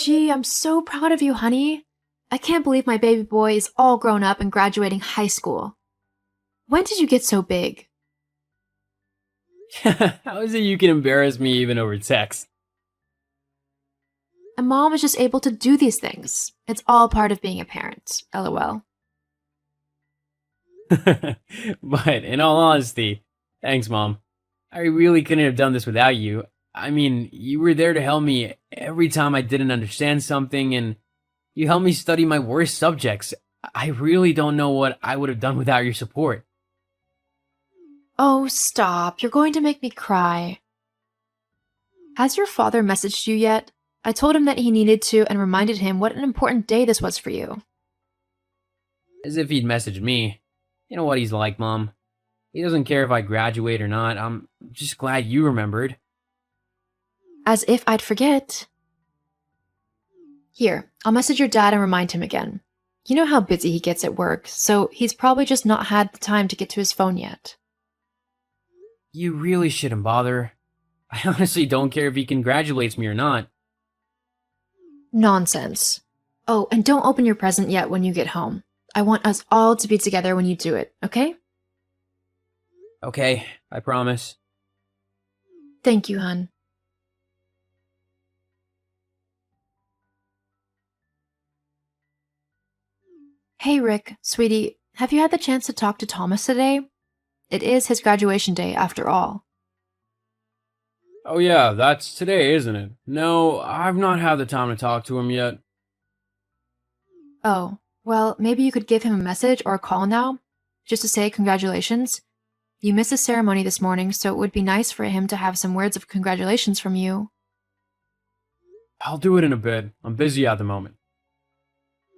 OMG, I'm so proud of you, honey. I can't believe my baby boy is all grown up and graduating high school. When did you get so big? How is it you can embarrass me even over text? And mom is just able to do these things. It's all part of being a parent. LOL. But in all honesty, thanks, Mom. I really couldn't have done this without you. I mean, you were there to help me every time I didn't understand something, and you helped me study my worst subjects. I really don't know what I would have done without your support. Oh, stop. You're going to make me cry. Has your father messaged you yet? I told him that he needed to and reminded him what an important day this was for you. As if he'd messaged me. You know what he's like, Mom. He doesn't care if I graduate or not. I'm just glad you remembered. As if I'd forget. Here, I'll message your dad and remind him again. You know how busy he gets at work, so he's probably just not had the time to get to his phone yet. You really shouldn't bother. I honestly don't care if he congratulates me or not. Nonsense. Oh, and don't open your present yet when you get home. I want us all to be together when you do it, okay? Okay, I promise. Thank you, hun. Hey, Rick, sweetie, have you had the chance to talk to Thomas today? It is his graduation day, after all. Oh yeah, that's today, isn't it? No, I've not had the time to talk to him yet. Oh, well, maybe you could give him a message or a call now, just to say congratulations. You missed the ceremony this morning, so it would be nice for him to have some words of congratulations from you. I'll do it in a bit. I'm busy at the moment.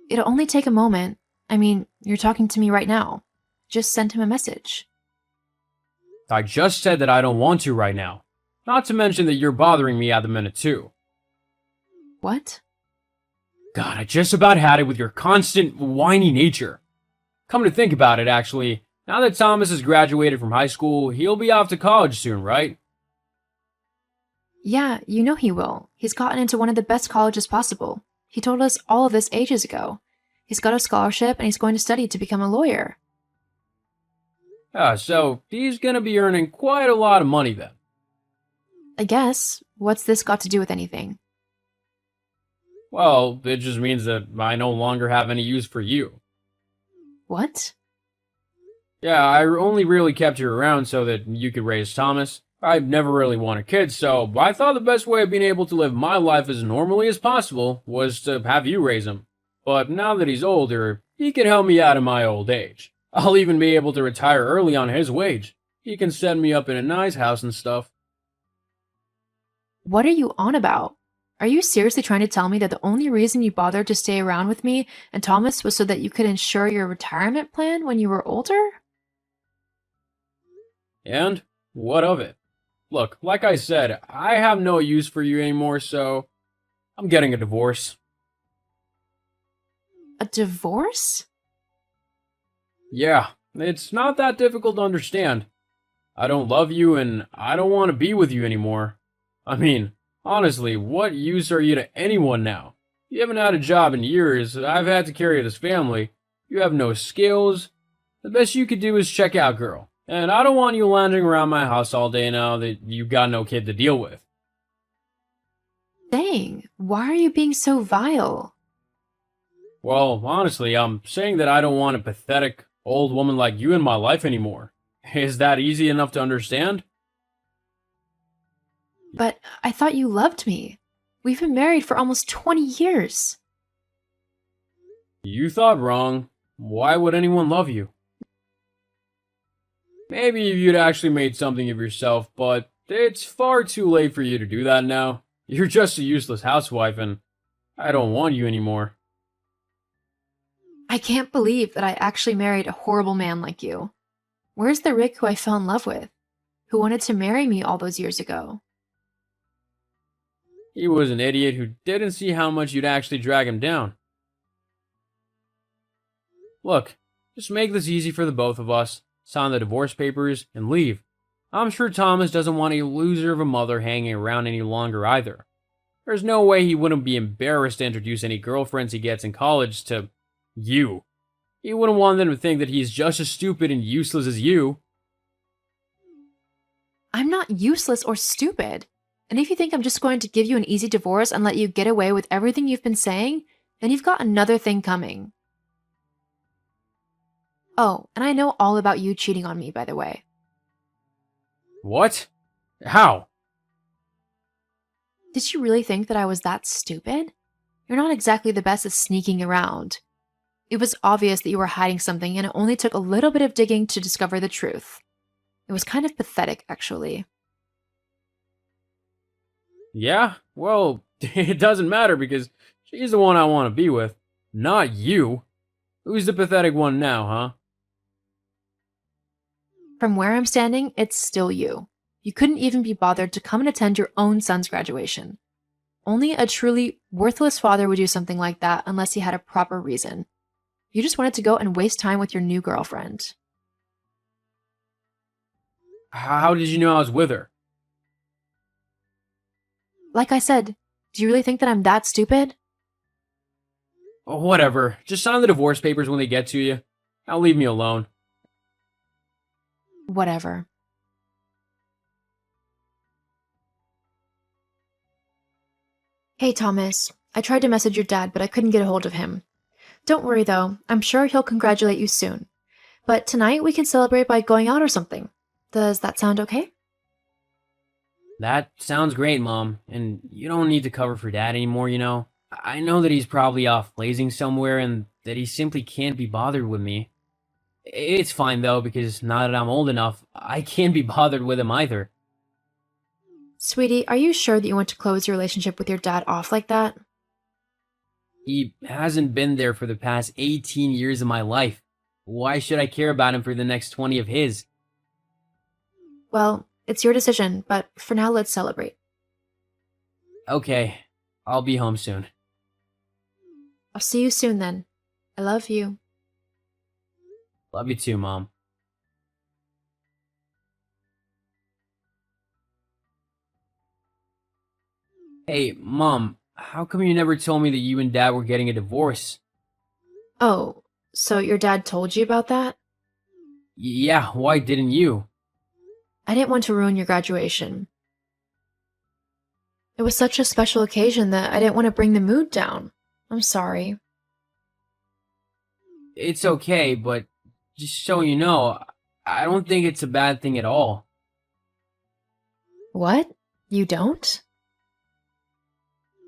It'll only take a moment. I mean, you're talking to me right now. Just send him a message. I just said that I don't want to right now. Not to mention that you're bothering me at the minute too. What? God, I just about had it with your constant whiny nature. Come to think about it, actually, now that Thomas has graduated from high school, he'll be off to college soon, right? Yeah, you know he will. He's gotten into one of the best colleges possible. He told us all of this ages ago. He's got a scholarship and he's going to study to become a lawyer. So he's gonna be earning quite a lot of money then. I guess. What's this got to do with anything? Well, it just means that I no longer have any use for you. What? Yeah, I only really kept you around so that you could raise Thomas. I've never really wanted kids, so I thought the best way of being able to live my life as normally as possible was to have you raise him. But now that he's older, he can help me out in my old age. I'll even be able to retire early on his wage. He can set me up in a nice house and stuff. What are you on about? Are you seriously trying to tell me that the only reason you bothered to stay around with me and Thomas was so that you could ensure your retirement plan when you were older? And what of it? Look, like I said, I have no use for you anymore, so I'm getting a divorce. A divorce? Yeah, it's not that difficult to understand. I don't love you and I don't want to be with you anymore. I mean, honestly, what use are you to anyone now? You haven't had a job in years, I've had to carry this family. You have no skills. The best you could do is check out, girl. And I don't want you lounging around my house all day now that you've got no kid to deal with. Dang, why are you being so vile? Well, honestly, I'm saying that I don't want a pathetic old woman like you in my life anymore. Is that easy enough to understand? But I thought you loved me. We've been married for almost 20 years. You thought wrong. Why would anyone love you? Maybe if you'd actually made something of yourself, but it's far too late for you to do that now. You're just a useless housewife, and I don't want you anymore. I can't believe that I actually married a horrible man like you. Where's the Rick who I fell in love with? Who wanted to marry me all those years ago? He was an idiot who didn't see how much you'd actually drag him down. Look, just make this easy for the both of us. Sign the divorce papers, and leave. I'm sure Thomas doesn't want a loser of a mother hanging around any longer either. There's no way he wouldn't be embarrassed to introduce any girlfriends he gets in college to you. He wouldn't want them to think that he's just as stupid and useless as you. I'm not useless or stupid. And if you think I'm just going to give you an easy divorce and let you get away with everything you've been saying, then you've got another thing coming. Oh, and I know all about you cheating on me, by the way. What? How? Did you really think that I was that stupid? You're not exactly the best at sneaking around. It was obvious that you were hiding something, and it only took a little bit of digging to discover the truth. It was kind of pathetic, actually. Yeah? Well, it doesn't matter because she's the one I want to be with, not you. Who's the pathetic one now, huh? From where I'm standing, it's still you. You couldn't even be bothered to come and attend your own son's graduation. Only a truly worthless father would do something like that unless he had a proper reason. You just wanted to go and waste time with your new girlfriend. How did you know I was with her? Like I said, do you really think that I'm that stupid? Oh, whatever. Just sign the divorce papers when they get to you. Now leave me alone. Whatever. Hey, Thomas. I tried to message your dad, but I couldn't get a hold of him. Don't worry, though. I'm sure he'll congratulate you soon. But tonight we can celebrate by going out or something. Does that sound okay? That sounds great, Mom. And you don't need to cover for Dad anymore, you know? I know that he's probably off blazing somewhere and that he simply can't be bothered with me. It's fine, though, because now that I'm old enough, I can't be bothered with him either. Sweetie, are you sure that you want to close your relationship with your dad off like that? He hasn't been there for the past 18 years of my life. Why should I care about him for the next 20 of his? Well, it's your decision, but for now let's celebrate. Okay, I'll be home soon. I'll see you soon then. I love you. Love you too, Mom. Hey, Mom, how come you never told me that you and Dad were getting a divorce? Oh, so your dad told you about that? Yeah, why didn't you? I didn't want to ruin your graduation. It was such a special occasion that I didn't want to bring the mood down. I'm sorry. It's okay, but just so you know, I don't think it's a bad thing at all. What? You don't?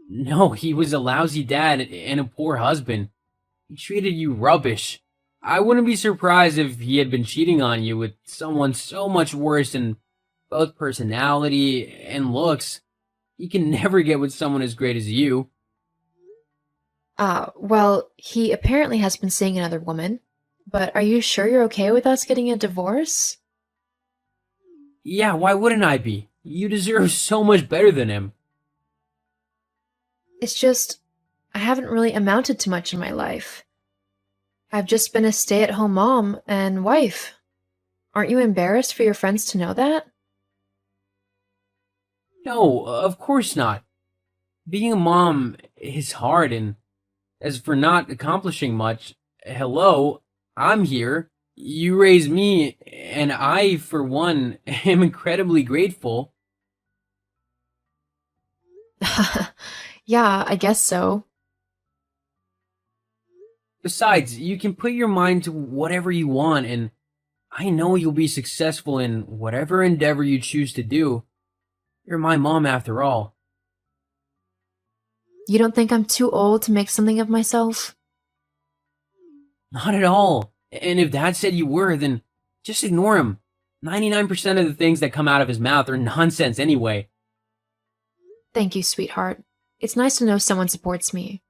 No, he was a lousy dad and a poor husband. He treated you rubbish. I wouldn't be surprised if he had been cheating on you with someone so much worse in both personality and looks. He can never get with someone as great as you. Well, he apparently has been seeing another woman. But are you sure you're okay with us getting a divorce? Yeah, why wouldn't I be? You deserve so much better than him. It's just, I haven't really amounted to much in my life. I've just been a stay-at-home mom and wife. Aren't you embarrassed for your friends to know that? No, of course not. Being a mom is hard, and as for not accomplishing much, hello, I'm here. You raised me, and I, for one, am incredibly grateful. Yeah, I guess so. Besides, you can put your mind to whatever you want, and I know you'll be successful in whatever endeavor you choose to do. You're my mom after all. You don't think I'm too old to make something of myself? Not at all. And if Dad said you were, then just ignore him. 99% of the things that come out of his mouth are nonsense anyway. Thank you, sweetheart. It's nice to know someone supports me.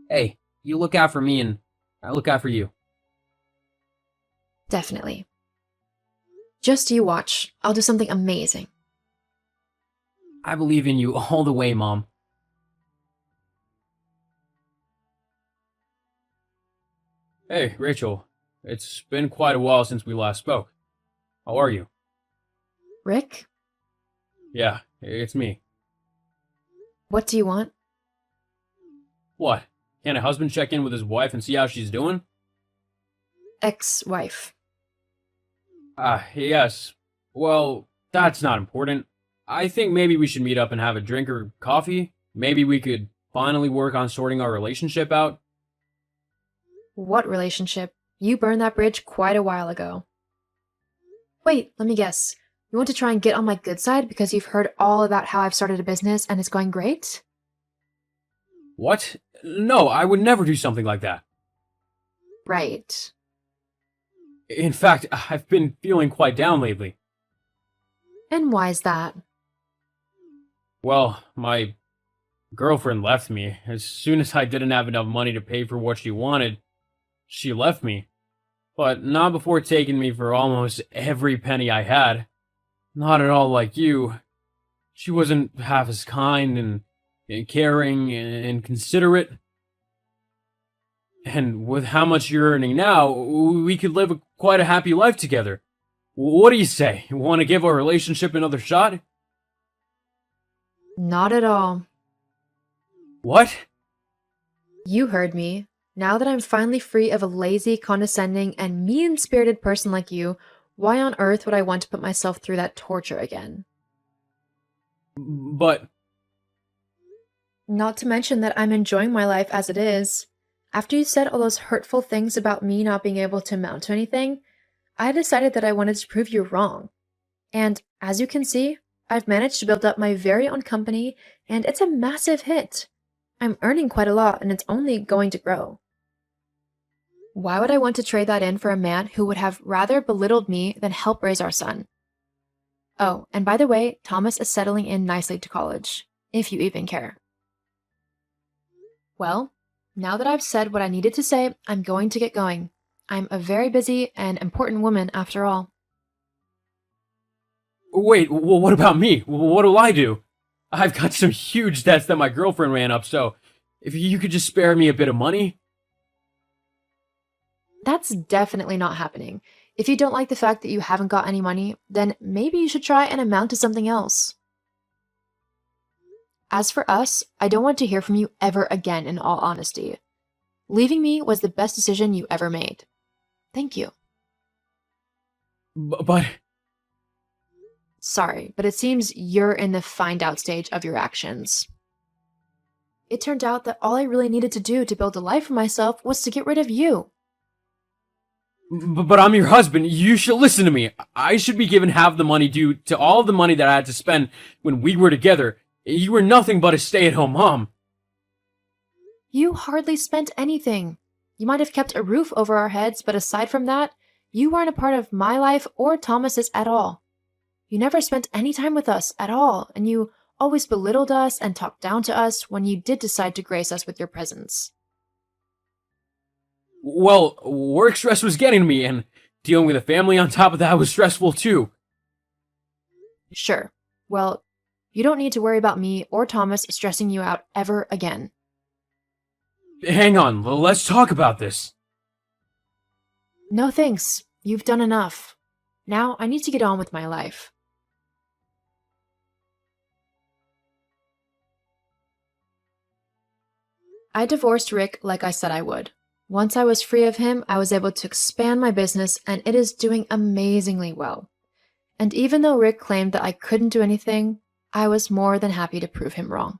Hey, you look out for me and I look out for you. Definitely. Just you watch. I'll do something amazing. I believe in you all the way, Mom. Hey, Rachel. It's been quite a while since we last spoke. How are you? Rick? Yeah, it's me. What do you want? What? Can a husband check in with his wife and see how she's doing? Ex-wife. Yes. Well, that's not important. I think maybe we should meet up and have a drink or coffee. Maybe we could finally work on sorting our relationship out. What relationship? You burned that bridge quite a while ago. Wait, let me guess. You want to try and get on my good side because you've heard all about how I've started a business and it's going great? What? No, I would never do something like that. Right. In fact, I've been feeling quite down lately. And why's that? Well, my girlfriend left me. As soon as I didn't have enough money to pay for what she wanted, she left me. But not before taking me for almost every penny I had. Not at all like you. She wasn't half as kind and caring and considerate. And with how much you're earning now, we could live quite a happy life together. What do you say? You want to give our relationship another shot? Not at all. What? You heard me. Now that I'm finally free of a lazy, condescending, and mean-spirited person like you, why on earth would I want to put myself through that torture again? But Not to mention that I'm enjoying my life as it is. After you said all those hurtful things about me not being able to amount to anything, I decided that I wanted to prove you wrong. And as you can see, I've managed to build up my very own company, and it's a massive hit. I'm earning quite a lot, and it's only going to grow. Why would I want to trade that in for a man who would have rather belittled me than help raise our son? Oh, and by the way, Thomas is settling in nicely to college, if you even care. Well, now that I've said what I needed to say, I'm going to get going. I'm a very busy and important woman after all. wait, what about me? What do I do? I've got some huge debts that my girlfriend ran up, so if you could just spare me a bit of money. That's definitely not happening. If you don't like the fact that you haven't got any money, then maybe you should try and amount to something else. As for us, I don't want to hear from you ever again, in all honesty. Leaving me was the best decision you ever made. Thank you. But Sorry, but it seems you're in the find out stage of your actions. It turned out that all I really needed to do to build a life for myself was to get rid of you. But I'm your husband. You should listen to me. I should be given half the money due to all the money that I had to spend when we were together. You were nothing but a stay-at-home mom. You hardly spent anything. You might have kept a roof over our heads, but aside from that, you weren't a part of my life or Thomas's at all. You never spent any time with us at all, and you always belittled us and talked down to us when you did decide to grace us with your presence. Well, work stress was getting to me, and dealing with a family on top of that was stressful too. Sure. Well, you don't need to worry about me or Thomas stressing you out ever again. Hang on, let's talk about this. No thanks. You've done enough. Now I need to get on with my life. I divorced Rick like I said I would. Once I was free of him, I was able to expand my business, and it is doing amazingly well. And even though Rick claimed that I couldn't do anything, I was more than happy to prove him wrong.